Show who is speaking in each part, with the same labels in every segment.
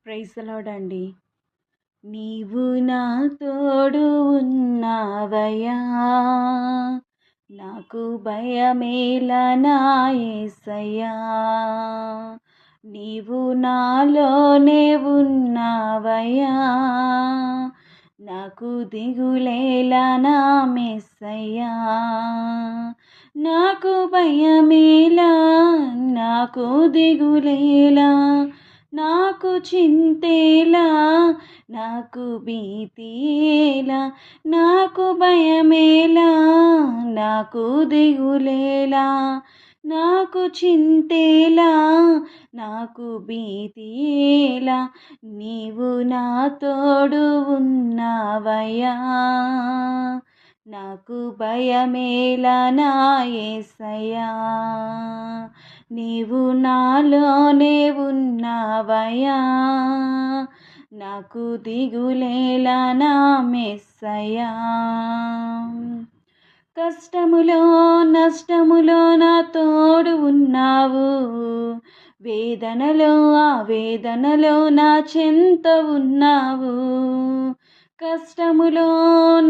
Speaker 1: Praise the lord అండి. నీవు నా తోడు ఉన్నావయ్యా, నాకు భయమేలా నా యేసయ్యా. నీవు నాలోనే ఉన్నావయ్యా, నాకు దిగులేలా నా మెస్సయ్యా. నాకు భయమేలా, నాకు దిగులేలా, నాకు చింతేలా, నాకు భీతియేలా, నాకు భయమేలా, నాకు దిగులేలా, నాకు చింతేలా, నాకు భీతియేలా, నీవు నా తోడు ఉన్నావయ్యా, నాకు భయమేలా నా యేసయ్యా. నీవు నాలోనే ఉన్నావయ్యా, నాకు దిగులేలా నా మెస్సయ్యా. కష్టములో నష్టములో నా తోడు ఉన్నావు, వేదనలో వేదనలో నా చెంత ఉన్నావు. కష్టములో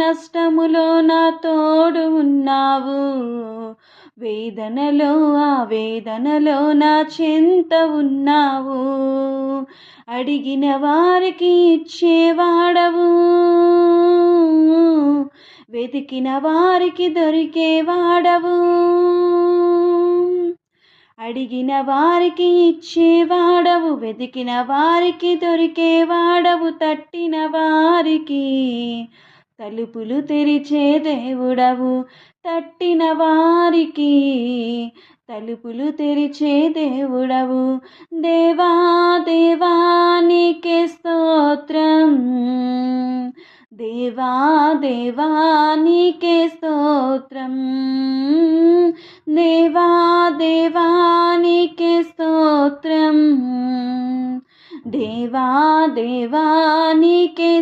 Speaker 1: నష్టములో నా తోడు ఉన్నావు, వేదనలో వేదనలో నా చెంత ఉన్నావు. అడిగిన వారికి ఇచ్చేవాడవు, వెతికిన వారికి దొరికేవాడవు. అడిగిన వారికి ఇచ్చేవాడవు, వెతికిన వారికి దొరికేవాడవు. తట్టిన వారికి తలుపులు తెరిచే దేవుడవు, తట్టిన వారికి తలుపులు తెరిచే దేవుడవు. దేవా దేవా నీకే స్తోత్రం, దేవా దేవా నీకే స్తోత్రం, దేవా దేవా నీకే స్తోత్రం, దేవా దేవా నీకే